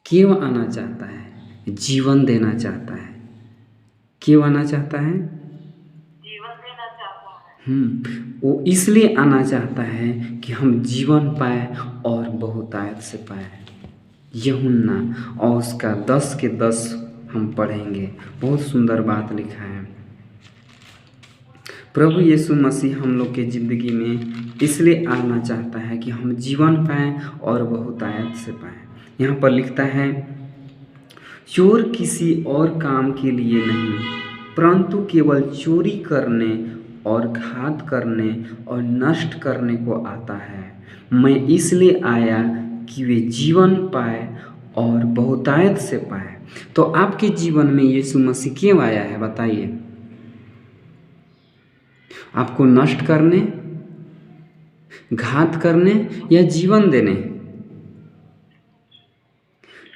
क्यों आना चाहता है? जीवन देना चाहता है। क्यों आना चाहता है? जीवन देना चाहता है। वो इसलिए आना चाहता है कि हम जीवन पाए और बहुतायत से पाए। यूहन्ना और उसका 10 के 10 हम पढ़ेंगे। बहुत सुंदर बात लिखा है। प्रभु यीशु मसीह हम लोग के ज़िंदगी में इसलिए आना चाहता है कि हम जीवन पाएँ और बहुतायत से पाएँ। यहाँ पर लिखता है, चोर किसी और काम के लिए नहीं, परंतु केवल चोरी करने और घात करने और नष्ट करने को आता है। मैं इसलिए आया कि वे जीवन पाए और बहुतायत से पाए। तो आपके जीवन में यीशु मसीह क्यों आया है बताइए? आपको नष्ट करने, घात करने या जीवन देने?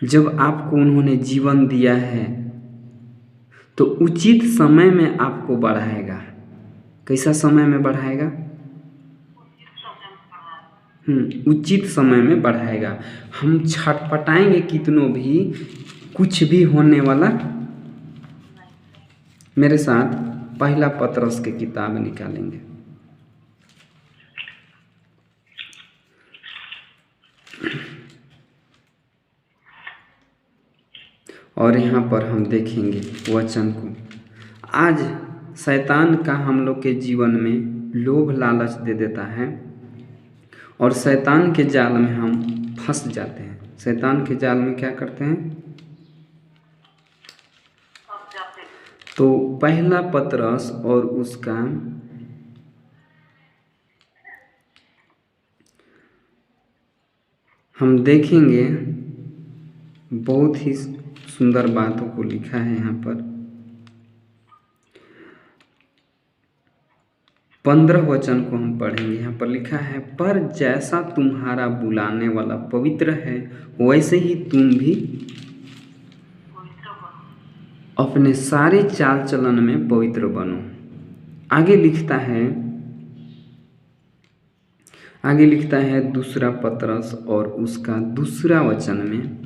जब आपको उन्होंने जीवन दिया है तो उचित समय में आपको बढ़ाएगा। कैसा समय में बढ़ाएगा? उचित समय में बढ़ाएगा। हम छटपटाएंगे कितनों भी, कुछ भी होने वाला। मेरे साथ पहला पतरस की किताब निकालेंगे। और यहाँ पर हम देखेंगे वचन को। आज शैतान का हम लोग के जीवन में लोभ लालच दे देता है और शैतान के जाल में हम फंस जाते हैं। शैतान के जाल में क्या करते हैं? तो पहला पतरस और उसका हम देखेंगे, बहुत ही सुंदर बातों को लिखा है यहाँ पर। 15 वचन को हम पढ़ेंगे। यहाँ पर लिखा है, पर जैसा तुम्हारा बुलाने वाला पवित्र है वैसे ही तुम भी अपने सारे चाल चलन में पवित्र बनो। आगे लिखता है दूसरा पतरस और उसका दूसरा वचन में,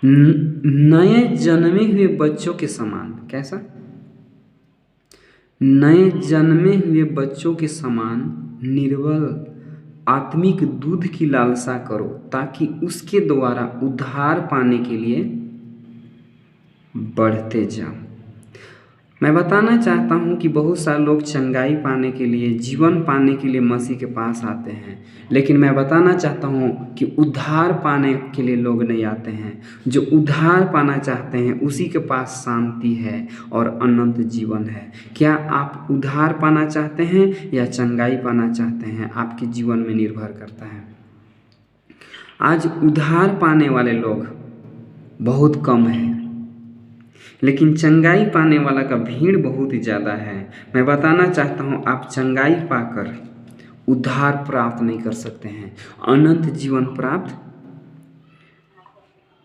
नए जन्मे हुए बच्चों के समान। कैसा? नए जन्मे हुए बच्चों के समान निर्बल आत्मिक दूध की लालसा करो, ताकि उसके द्वारा उद्धार पाने के लिए बढ़ते जाओ। मैं बताना चाहता हूँ कि बहुत सारे लोग चंगाई पाने के लिए, जीवन पाने के लिए मसीह के पास आते हैं, लेकिन मैं बताना चाहता हूँ कि उद्धार पाने के लिए लोग नहीं आते हैं। जो उद्धार पाना चाहते हैं उसी के पास शांति है और अनंत जीवन है। क्या आप उद्धार पाना चाहते हैं या चंगाई पाना चाहते हैं? आपके जीवन में निर्भर करता है। आज उद्धार पाने वाले लोग बहुत कम हैं, लेकिन चंगाई पाने वाला का भीड़ बहुत ही ज़्यादा है। मैं बताना चाहता हूँ, आप चंगाई पाकर उद्धार प्राप्त नहीं कर सकते हैं, अनंत जीवन प्राप्त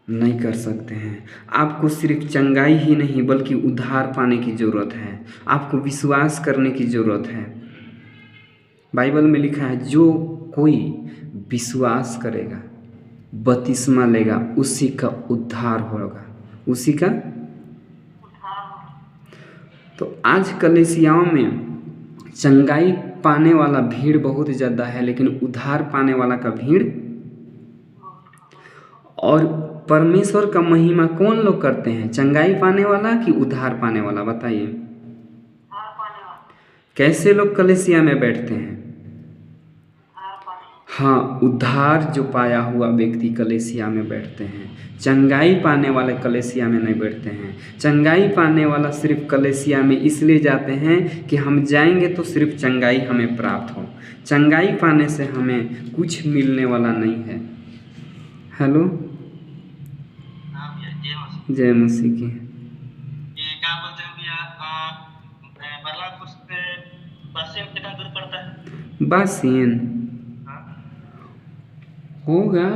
नहीं कर सकते हैं। आपको सिर्फ चंगाई ही नहीं बल्कि उद्धार पाने की ज़रूरत है। आपको विश्वास करने की ज़रूरत है। बाइबल में लिखा है, जो कोई विश्वास करेगा, बपतिस्मा लेगा, उसी का उद्धार होगा, उसी का। तो आज कलीसियाओं में चंगाई पाने वाला भीड़ बहुत ज़्यादा है, लेकिन उद्धार पाने वाला का भीड़। और परमेश्वर का महिमा कौन लोग करते हैं? चंगाई पाने वाला कि उद्धार पाने वाला? बताइए। कैसे लोग कलीसिया में बैठते हैं? हाँ, उद्धार जो पाया हुआ व्यक्ति कलीसिया में बैठते हैं। चंगाई पाने वाले कलीसिया में नहीं बैठते हैं। चंगाई पाने वाला सिर्फ कलीसिया में इसलिए जाते हैं कि हम जाएंगे तो सिर्फ चंगाई हमें प्राप्त हो। चंगाई पाने से हमें कुछ मिलने वाला नहीं है। हेलो, जय मसीह की। क्या बोलते हैं भैया, बर्लापुर से बासियन कितना दूर पड़ता है? बासियन होगा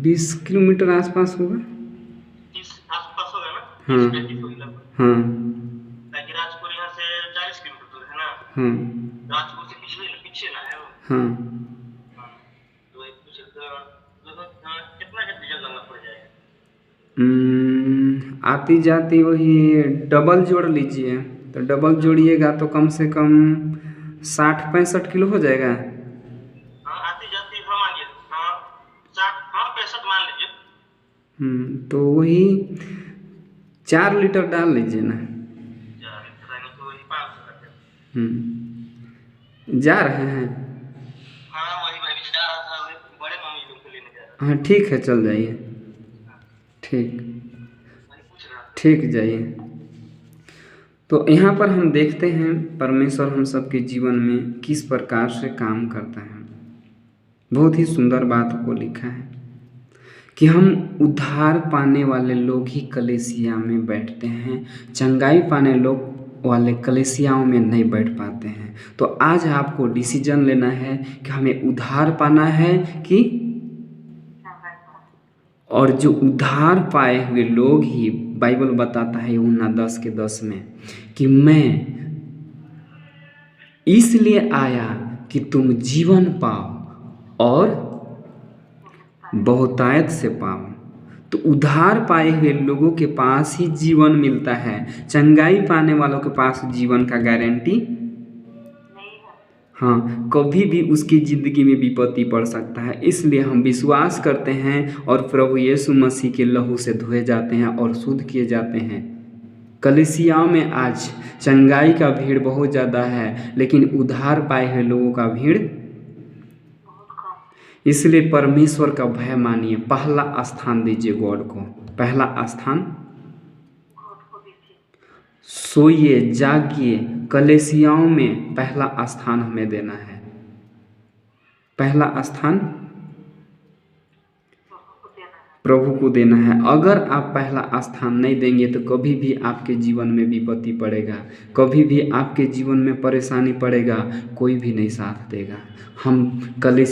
20 किलोमीटर आसपास होगा। 30 आसपास होगा ना? हाँ 30 होगा। हाँ ताकि राजपुर यहाँ से 40 किलोमीटर दूर है ना? हाँ राजपुर से पीछे ना है वो। हाँ। तो एक कुछ लगभग कितना का डीजल डालना पड़ जाएगा? आती जाती वही डबल जोड़ लीजिए, तो डबल जोड़िएगा तो कम से कम 60-65 किलो हो जाएगा। हाँ आती जाती हाँ मानिए हाँ 60 हाँ 65 मान लीजिए। तो वही 4 लीटर डाल लीजिए ना। 4 लीटर यानी तो वही 500 का। जा रहे हैं। हाँ वही मैं भी जा रहा था, बड़े मम्मी लोग को लेने जा रहा हाँ ठीक है, चल जाइए। ठीक, था, वही पूछ रहा था। ठीक जाइए। तो यहाँ पर हम देखते हैं परमेश्वर हम सबके जीवन में किस प्रकार से काम करता है। बहुत ही सुंदर बात को लिखा है कि हम उद्धार पाने वाले लोग ही कलीसिया में बैठते हैं, चंगाई पाने लोग वाले कलीसियाओं में नहीं बैठ पाते हैं। तो आज आपको डिसीजन लेना है कि हमें उद्धार पाना है कि, और जो उद्धार पाए हुए लोग ही बाइबल बताता है यूहन्ना 10:10 में कि मैं इसलिए आया कि तुम जीवन पाओ और बहुतायत से पाओ। तो उद्धार पाए हुए लोगों के पास ही जीवन मिलता है, चंगाई पाने वालों के पास जीवन का गारंटी हाँ, कभी भी उसकी ज़िंदगी में विपत्ति पड़ सकता है। इसलिए हम विश्वास करते हैं और प्रभु यीशु मसीह के लहू से धोए जाते हैं और शुद्ध किए जाते हैं। कलीसियाओं में आज चंगाई का भीड़ बहुत ज़्यादा है, लेकिन उद्धार पाए हुए लोगों का भीड़, इसलिए परमेश्वर का भय मानिए, पहला स्थान दीजिए गॉड को, पहला स्थान। सोइए जागिए, कलीसियाओं में पहला स्थान हमें देना है, पहला स्थान प्रभु को देना है। अगर आप पहला स्थान नहीं देंगे तो कभी भी आपके जीवन में विपत्ति पड़ेगा, कभी भी आपके जीवन में परेशानी पड़ेगा, कोई भी नहीं साथ देगा। हम कलीसिया